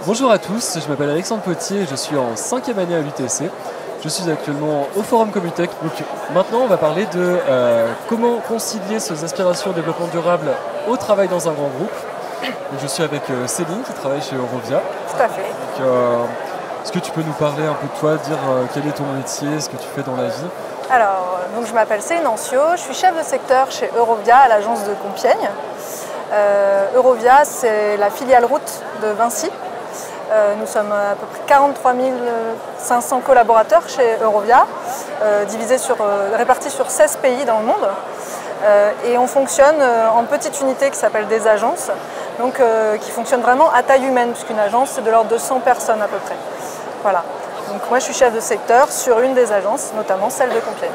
Bonjour à tous, je m'appelle Alexandre Potier et je suis en 5e année à l'UTC. Je suis actuellement au Forum Comutech. Donc maintenant, on va parler de comment concilier ces aspirations au développement durable au travail dans un grand groupe. Donc, je suis avec Céline qui travaille chez Eurovia. Tout à fait. Donc, est-ce que tu peux nous parler un peu de toi, dire quel est ton métier, ce que tu fais dans la vie? Alors, je m'appelle Céline Ancio, je suis chef de secteur chez Eurovia à l'agence de Compiègne. Eurovia, c'est la filiale route de Vinci. Nous sommes à peu près 43 500 collaborateurs chez Eurovia, répartis sur 16 pays dans le monde. Et on fonctionne en petite unité qui s'appelle des agences, donc qui fonctionne vraiment à taille humaine, puisqu'une agence c'est de l'ordre de 100 personnes à peu près. Voilà. Donc moi je suis chef de secteur sur une des agences, notamment celle de Compiègne.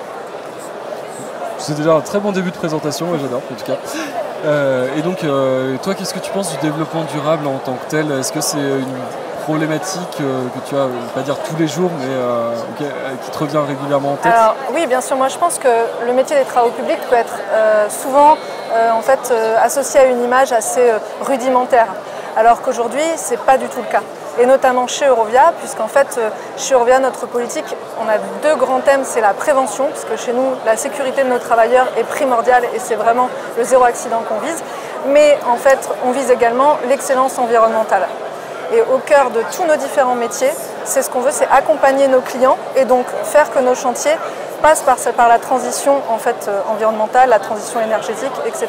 C'est déjà un très bon début de présentation, et j'adore en tout cas. Et donc toi, qu'est-ce que tu penses du développement durable en tant que tel? Est-ce que c'est une problématique que tu as, pas dire tous les jours, mais qui te revient régulièrement en tête? Alors, oui, bien sûr, moi je pense que le métier des travaux publics peut être souvent associé à une image assez rudimentaire, alors qu'aujourd'hui c'est pas du tout le cas. Et notamment chez Eurovia, puisqu'en fait, chez Eurovia, notre politique, on a deux grands thèmes, c'est la prévention, puisque chez nous, la sécurité de nos travailleurs est primordiale et c'est vraiment le zéro accident qu'on vise. Mais en fait, on vise également l'excellence environnementale. Et au cœur de tous nos différents métiers, c'est ce qu'on veut, c'est accompagner nos clients et donc faire que nos chantiers passent par la transition environnementale, la transition énergétique, etc.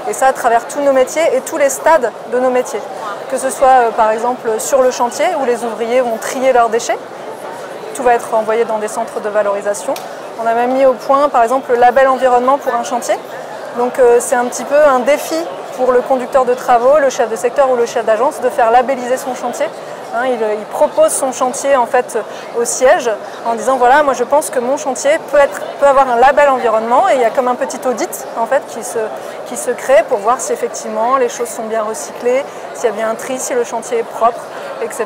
Et ça à travers tous nos métiers et tous les stades de nos métiers. Que ce soit par exemple sur le chantier où les ouvriers vont trier leurs déchets, tout va être envoyé dans des centres de valorisation. On a même mis au point par exemple le label environnement pour un chantier. Donc c'est un petit peu un défi pour le conducteur de travaux, le chef de secteur ou le chef d'agence de faire labelliser son chantier. Il propose son chantier en fait au siège en disant voilà, moi je pense que mon chantier peut avoir un label environnement, et il y a comme un petit audit en fait qui se crée pour voir si effectivement les choses sont bien recyclées, s'il y a bien un tri, si le chantier est propre, etc.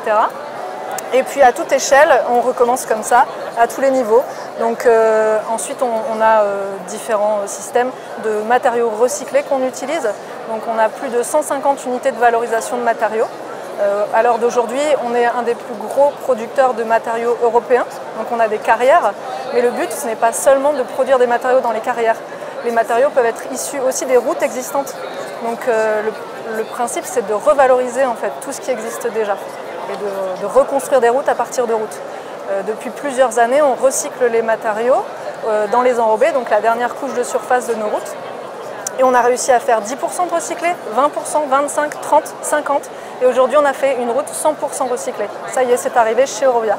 Et puis à toute échelle, on recommence comme ça, à tous les niveaux. Donc ensuite, on a différents systèmes de matériaux recyclés qu'on utilise. Donc on a plus de 150 unités de valorisation de matériaux. À l'heure d'aujourd'hui, on est un des plus gros producteurs de matériaux européens. Donc on a des carrières, mais le but, ce n'est pas seulement de produire des matériaux dans les carrières. Les matériaux peuvent être issus aussi des routes existantes. Donc le principe, c'est de revaloriser en fait tout ce qui existe déjà et de reconstruire des routes à partir de routes. Depuis plusieurs années, on recycle les matériaux dans les enrobés, donc la dernière couche de surface de nos routes. Et on a réussi à faire 10% de recyclé, 20%, 25%, 30%, 50%. Et aujourd'hui, on a fait une route 100% recyclée. Ça y est, c'est arrivé chez Eurovia.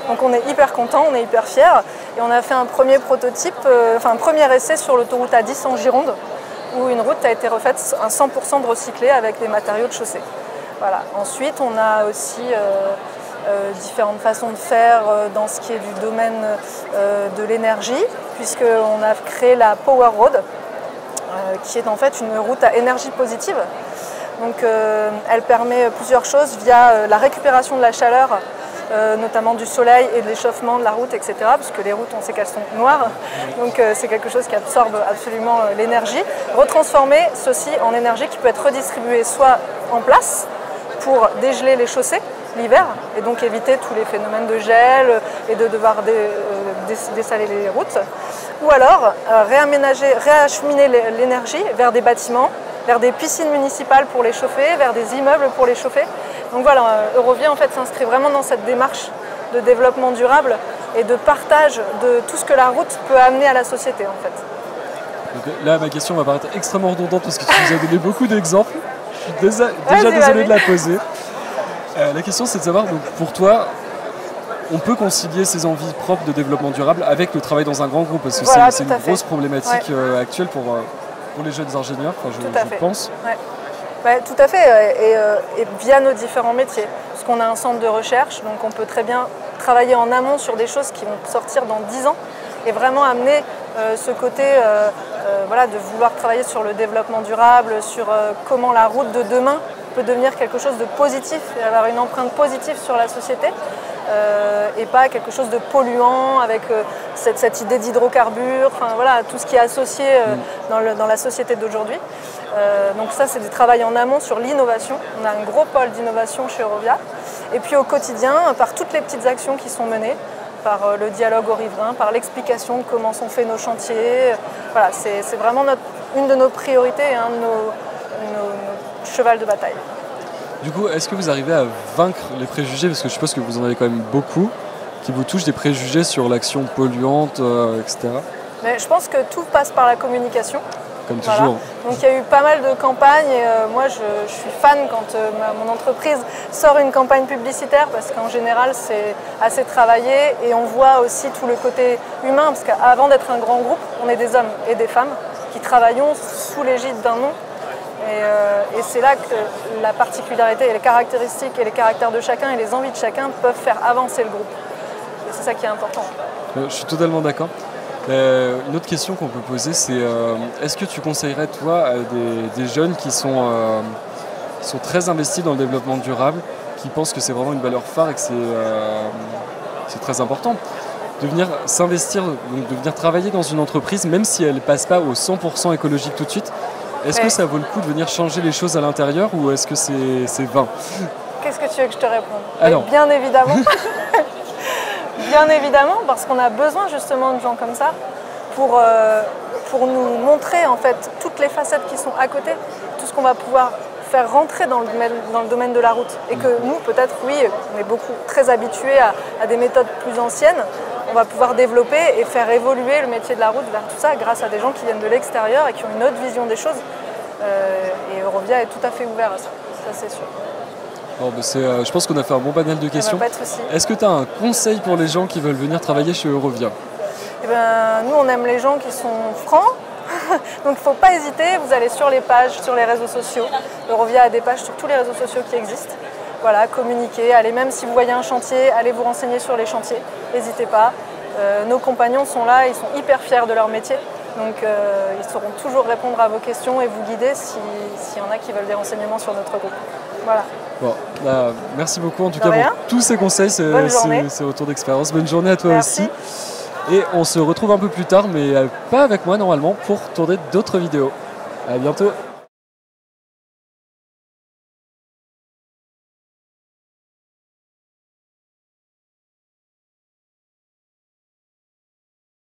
Donc on est hyper contents, on est hyper fiers. Et on a fait un premier prototype, un premier essai sur l'autoroute A10 en Gironde, où une route a été refaite à 100% de recyclé avec des matériaux de chaussée. Voilà. Ensuite, on a aussi différentes façons de faire dans ce qui est du domaine de l'énergie, puisqu'on a créé la Power Road, qui est en fait une route à énergie positive. Donc elle permet plusieurs choses via la récupération de la chaleur, notamment du soleil et de l'échauffement de la route, etc. Puisque les routes, on sait qu'elles sont noires, donc c'est quelque chose qui absorbe absolument l'énergie. Retransformer ceci en énergie qui peut être redistribuée soit en place pour dégeler les chaussées l'hiver, et donc éviter tous les phénomènes de gel et de devoir dessaler les routes, ou alors réacheminer l'énergie vers des bâtiments, vers des piscines municipales pour les chauffer, vers des immeubles pour les chauffer. Donc voilà, Eurovia en fait s'inscrit vraiment dans cette démarche de développement durable et de partage de tout ce que la route peut amener à la société en fait. Donc là, ma question va paraître extrêmement redondante parce que tu nous as donné beaucoup d'exemples. Je suis déjà désolé de la poser. La question, c'est de savoir, donc, pour toi, on peut concilier ces envies propres de développement durable avec le travail dans un grand groupe, parce que voilà, c'est une grosse problématique actuelle pour les jeunes ingénieurs, je pense. Ouais. Ouais, tout à fait, et via nos différents métiers. Parce qu'on a un centre de recherche, donc on peut très bien travailler en amont sur des choses qui vont sortir dans 10 ans et vraiment amener ce côté de vouloir travailler sur le développement durable, sur comment la route de demain peut devenir quelque chose de positif et avoir une empreinte positive sur la société. Et pas quelque chose de polluant avec cette idée d'hydrocarbures, voilà, tout ce qui est associé dans la société d'aujourd'hui. Donc ça, c'est du travail en amont sur l'innovation. On a un gros pôle d'innovation chez Eurovia. Et puis au quotidien, par toutes les petites actions qui sont menées, par le dialogue aux riverains, par l'explication de comment sont faits nos chantiers. Voilà, c'est vraiment une de nos priorités et un de nos chevals de bataille. Du coup, est-ce que vous arrivez à vaincre les préjugés, parce que je suppose que vous en avez quand même beaucoup, qui vous touchent, des préjugés sur l'action polluante, etc. Mais je pense que tout passe par la communication. Comme toujours. Donc il y a eu pas mal de campagnes et moi je suis fan quand mon entreprise sort une campagne publicitaire parce qu'en général c'est assez travaillé et on voit aussi tout le côté humain parce qu'avant d'être un grand groupe, on est des hommes et des femmes qui travaillons sous l'égide d'un nom et c'est là que la particularité et les caractéristiques et les caractères de chacun et les envies de chacun peuvent faire avancer le groupe. Et c'est ça qui est important. Je suis totalement d'accord. Une autre question qu'on peut poser, c'est est-ce que tu conseillerais, toi, à des jeunes qui sont très investis dans le développement durable, qui pensent que c'est vraiment une valeur phare et que c'est très important, de venir s'investir, donc de venir travailler dans une entreprise, même si elle ne passe pas au 100% écologique tout de suite, est-ce que ça vaut le coup de venir changer les choses à l'intérieur ou est-ce que c'est vain? Qu'est-ce que tu veux que je te réponde? Alors. Bien évidemment. Bien évidemment, parce qu'on a besoin justement de gens comme ça pour nous montrer en fait toutes les facettes qui sont à côté, tout ce qu'on va pouvoir faire rentrer dans le domaine de la route. Et que nous, peut-être, oui, on est très habitués à des méthodes plus anciennes, on va pouvoir développer et faire évoluer le métier de la route vers tout ça grâce à des gens qui viennent de l'extérieur et qui ont une autre vision des choses. Et Eurovia est tout à fait ouvert à ça, c'est sûr. Bon, je pense qu'on a fait un bon panel de questions. Pas de souci. Est-ce que tu as un conseil pour les gens qui veulent venir travailler chez Eurovia? Nous, on aime les gens qui sont francs. Donc, il ne faut pas hésiter. Vous allez sur les pages, sur les réseaux sociaux. Eurovia a des pages sur tous les réseaux sociaux qui existent. Voilà, communiquez. Allez, même si vous voyez un chantier, allez vous renseigner sur les chantiers. N'hésitez pas. Nos compagnons sont là. Ils sont hyper fiers de leur métier. Donc, ils sauront toujours répondre à vos questions et vous guider s'il y en a qui veulent des renseignements sur notre groupe. Voilà. Bon, merci beaucoup en tout cas pour tous ces conseils, ces retours d'expérience. Bonne journée à toi aussi. Et on se retrouve un peu plus tard, mais pas avec moi normalement, pour tourner d'autres vidéos. À bientôt.